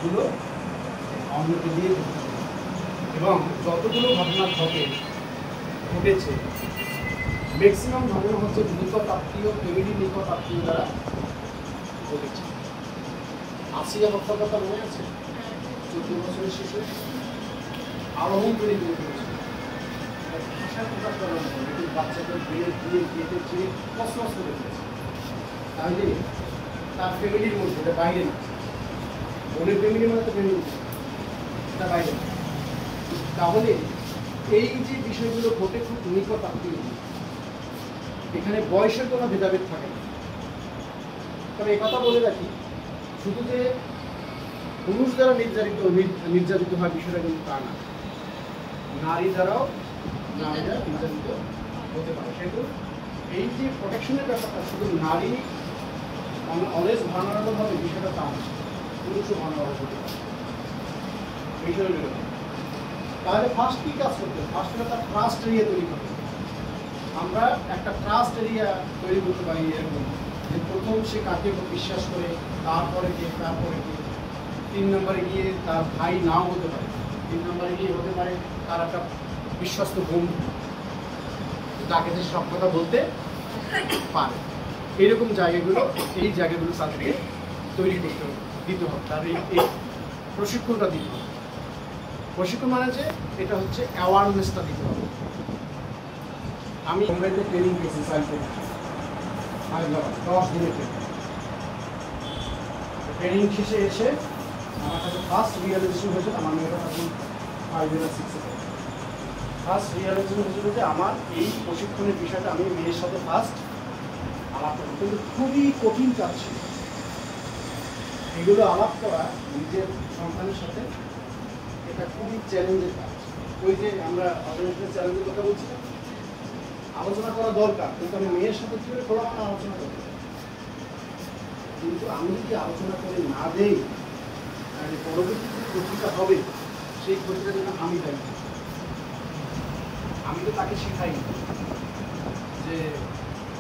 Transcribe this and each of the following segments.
কাজগুলো অন্যকে দিয়ে করতে হবে। এবং যতগুলো ঘটনা ঘটেছে ম্যাক্সিমাম ঘটনা হচ্ছে নিকটাত্মীয় ফ্যামিলি নিকটাত্মীয় দ্বারা ঘটেছে। আসিয়া হত্যার কথা মনে আছে? 14 বছরের শিশু আলোহন তৈরি করে ফেলেছে। ভাষা প্রকাশ করার মতো কিন্তু বাচ্চাদের দিয়ে দিয়ে কেটে চেয়ে কষ্ট করে ফেলেছে। তাহলে তার ফ্যামিলির মধ্যে, এটা বাইরে না, বোনের ফ্যামিলির মধ্যে তো ফ্যামিলি, এটা বাইরে না। তাহলে এই যে বিষয়গুলো ঘটে খুব নিকট আত্মীয়, এখানে বয়সের কোনো ভেদাভেদ থাকে না। তবে একথা বলে রাখি, শুধু যে পুরুষ দ্বারা নির্যাতিত হয় বিষয়টা কিন্তু তা না, নারীরা নির্যাতিত হতে পারে। সেহেতু এই যে প্রোটেকশনের ব্যাপারটা শুধু নারী অলওয়েজ ভার্নারেবল হবে বিষয়টা তা না, পুরুষও ভার্নারেবল হতে পারে বিষয়গুলো। তাহলে ফার্স্ট কি কাজ করতে হবে? ফার্স্ট হলো তার ট্রাস্ট এরিয়া তৈরি করতে হবে। আমরা একটা ট্রাস্ট এরিয়া তৈরি করতে পারি এরকম যে প্রথম সে কাকে বিশ্বাস করে, তারপরে কে, তারপরে কে। 3 নম্বরে গিয়ে তার ভাই নাও হতে পারে, 3 নম্বরে গিয়ে হতে পারে তার একটা বিশ্বস্ত বন্ধু, তাকে সে সব কথা বলতে পারে। এইরকম জায়গাগুলো, এই জায়গাগুলো তাদেরকে তৈরি করতে হবে, দিতে হবে। তার এই প্রশিক্ষণটা দিতে হবে। প্রশিক্ষণ মানে যে এটা হচ্ছে অ্যাওয়ারনেসটা দিতে হবে। আমি মুম্বাইতে ট্রেনিং পেয়েছি, 10 দিনের ট্রেনিং শেষে এসে আমার কাছে ফার্স্ট রিয়েলাইজেশন হয়েছিল, আমার মেয়েটা তখন 5 or 6 ফার্স্ট রিয়েলাইজেশন হয়েছিল যে আমার এই প্রশিক্ষণের বিষয়টা আমি মেয়ের সাথে ফার্স্ট আলাপ করব, কিন্তু খুবই কঠিন কাজ ছিল এগুলো আলাপ করা নিজের সন্তানের সাথে। এটা খুবই চ্যালেঞ্জের কাজ। ওই যে আমরা অর্গানাইজেশনের চ্যালেঞ্জের কথা বলছিলাম, আলোচনা করা দরকার, কিন্তু আমি মেয়ের সাথে কি করে খোলামেলা আলোচনা করতে, কিন্তু আমি যদি আলোচনা করে না দেই তাহলে পরবর্তী যে ক্ষতিটা হবে সেই ক্ষতিটা যেন আমি দেয়। আমি তো তাকে শেখাই যে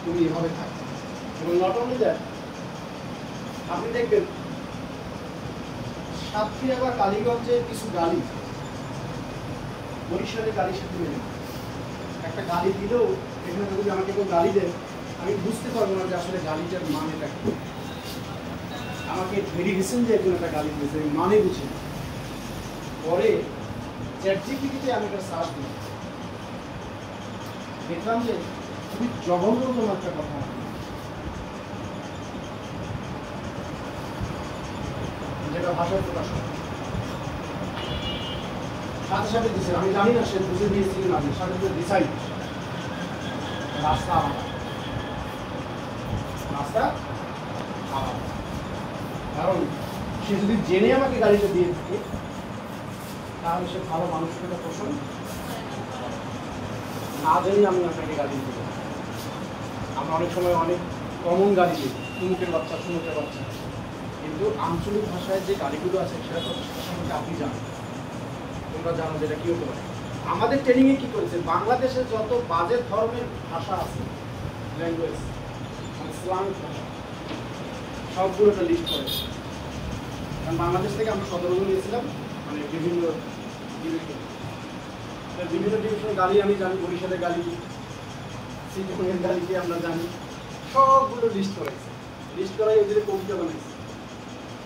তুমি এভাবে থাকো। এবং নট অনলি দ্যাট, আপনি দেখবেন সাতক্ষীরা বা কালীগঞ্জের কিছু গালি বরিশালের গালির সাথে মেলে। একটা গালি দিলেও এখানে যদি আমাকে কেউ গালি দেয়, আমি বুঝতে পারবো না যে আসলে গালিটার মানেটা কি। আমাকে ভেরি রিসেন্ট যে একজন একটা গালি দিয়েছে, মানে বুঝি না। পরে চ্যাটজিপিটিতে আমি একটা সার্চ দিলাম, দেখলাম যে খুবই জঘন্যতম একটা কথা, যেটা ভাষায় প্রকাশ করে সাথে সাথে দিচ্ছে। আমি জানি না সে বুঝে দিয়েছি না, সাথে সাথে ডিসাইড রাস্তা আলাদা, রাস্তা আলাদা। কারণ সে যদি জেনে আমাকে গাড়িটা দিয়ে থাকে তাহলে সে ভালো মানুষকে পোষণ না জেনে আমি আপনাকে গাড়ি দিতে পারি। আমরা অনেক সময় অনেক কমন গাড়ি দিই, তুমুকের বাচ্চা, তুমুকের বাচ্চা, কিন্তু আঞ্চলিক ভাষায় যে গাড়িগুলো আছে সেটা তো সম্পর্কে আপনি জানেন, তোমরা জানো যেটা কি হতে পারে। আমাদের ট্রেনিংয়ে কি করেছে, বাংলাদেশে যত বাজে ধরনের ভাষা আছে, ল্যাঙ্গুয়েজ, ইসলামিক ভাষা, সবগুলো একটা লিস্ট করেছে। কারণ বাংলাদেশ থেকে আমরা 17 জন নিয়েছিলাম, মানে বিভিন্ন ডিভিশনের গালি আমি জানি, বরিশালের গালি, সিলেটের গালিকে আমরা জানি, সবগুলো লিস্ট করেছে। লিস্ট করাই ওদের কবিতা বানাইছে,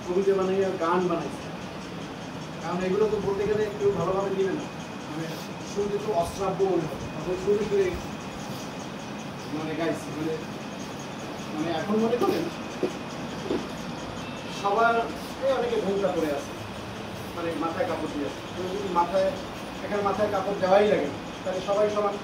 কবিতা বানাই আর গান বানাইছে। কারণ এগুলো তো বলতে গেলে কেউ ভালোভাবে দিবে না, মানে শুনতে তো অশ্রাব্য মনে হবে, তখন শুরু করে মানে গাইছি, মানে এখন মনে করেন সবার অনেকে ঘুমটা করে আছে, মানে মাথায় কাপড় দিয়ে আছে। যদি মাথায় কাপড় দেওয়াই লাগে তাহলে সবাই সমান